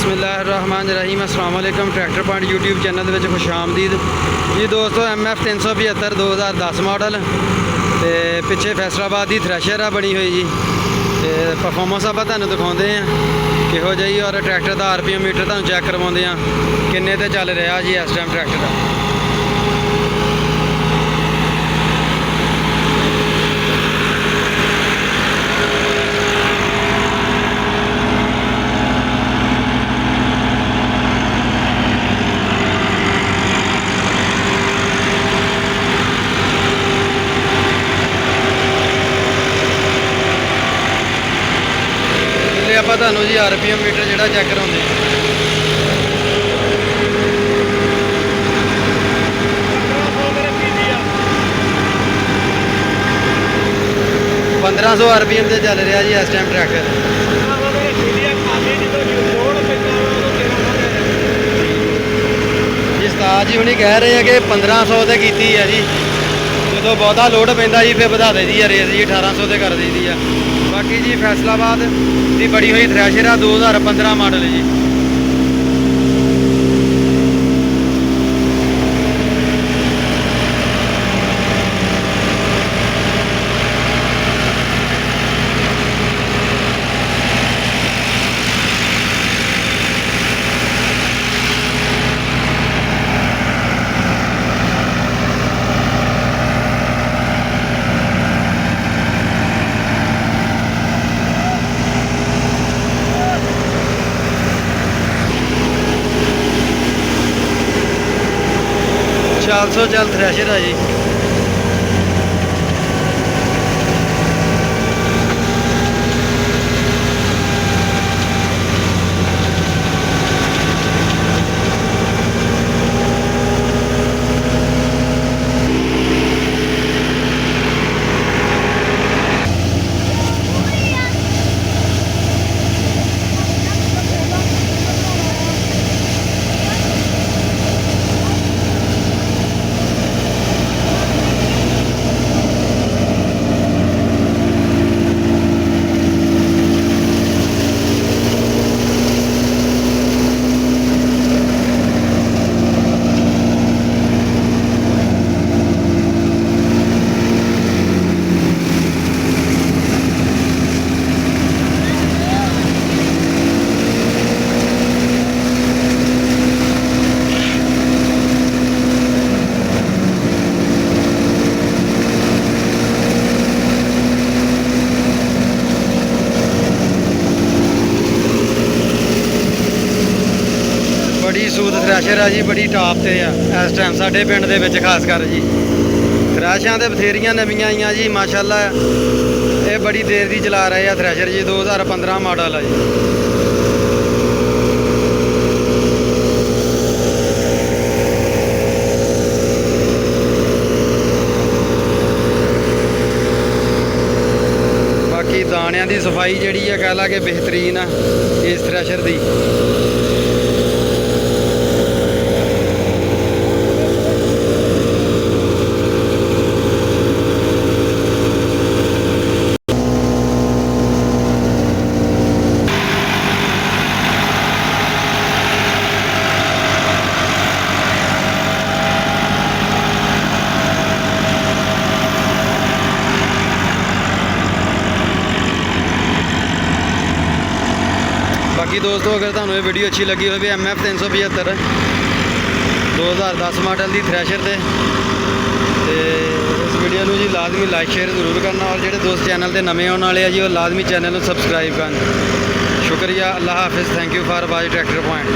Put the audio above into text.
बिस्मिल्लाहिर्रहमानिर्रहीम अस्सलाम वालेकुम। ट्रैक्टर पॉइंट यूट्यूब चैनल में खुश आमदीद जी दोस्तों। MF 375 2010 मॉडल तो पिछे फैसलाबाद की थ्रैशर है बनी हुई जी। तो परफॉर्मेंस आप तुहानूं दिखाते हैं किहो जी, और ट्रैक्टर का RPM मीटर तुहानूं चैक करवाते हैं किन्ने ते चल रहा जी इस टाइम ट्रैक्टर का। ਆਪਾਂ ਤੁਹਾਨੂੰ ਜੀ RPM ਮੀਟਰ ਜਿਹੜਾ ਚੈੱਕ ਕਰਾਉਂਦੇ 1500 RPM ਤੇ ਚੱਲ ਰਿਹਾ ਜੀ ਇਸ ਟਾਈਮ ਟਰੈਕਟਰ। ਜੀ ਉਸਤਾਦ ਜੀ ਹੁਣੀ ਕਹਿ ਰਹੇ ਆ ਕਿ 1500 ਤੇ ਕੀਤੀ ਆ ਜੀ, ਜਦੋਂ ਬਹੁਤਾ ਲੋਡ ਪੈਂਦਾ ਜੀ ਫਿਰ ਵਧਾ ਦੇਈਦੀ ਆ ਰੇਸ ਜੀ, 1800 ਤੇ ਕਰ ਦੇਈਦੀ ਆ। बाकी जी फैसलाबाद की बड़ी हुई थ्रैशर है 2015 मॉडल है जी। 400 चल थ्रैशर है जी। बड़ी सूद थ्रैशर है जी, बड़ी टॉप से है इस टाइम साढ़े पिंड दे विच खास कर जी। थ्रैशां ते बथेरियां नवीं आईयां जी माशाअल्लाह। ये बड़ी देर की चला रहे हैं थ्रैशर जी, 2015 मॉडल है जी। बाकी दाणियां की सफाई जी है कह ला कि बेहतरीन है इस थ्रैशर की। बाकी दोस्तों अगर तुहानूं ये वीडियो अच्छी लगी हो MF 375 2010 मॉडल की थ्रैशर से इस वीडियो में जी लाजमी लाइक शेयर जरूर करना, और जो दोस्त चैनल से नवे आने वाले जी वो लाजमी चैनल को सबसक्राइब करना। शुक्रिया, अल्लाह हाफिज़, thank you for watching tractor point.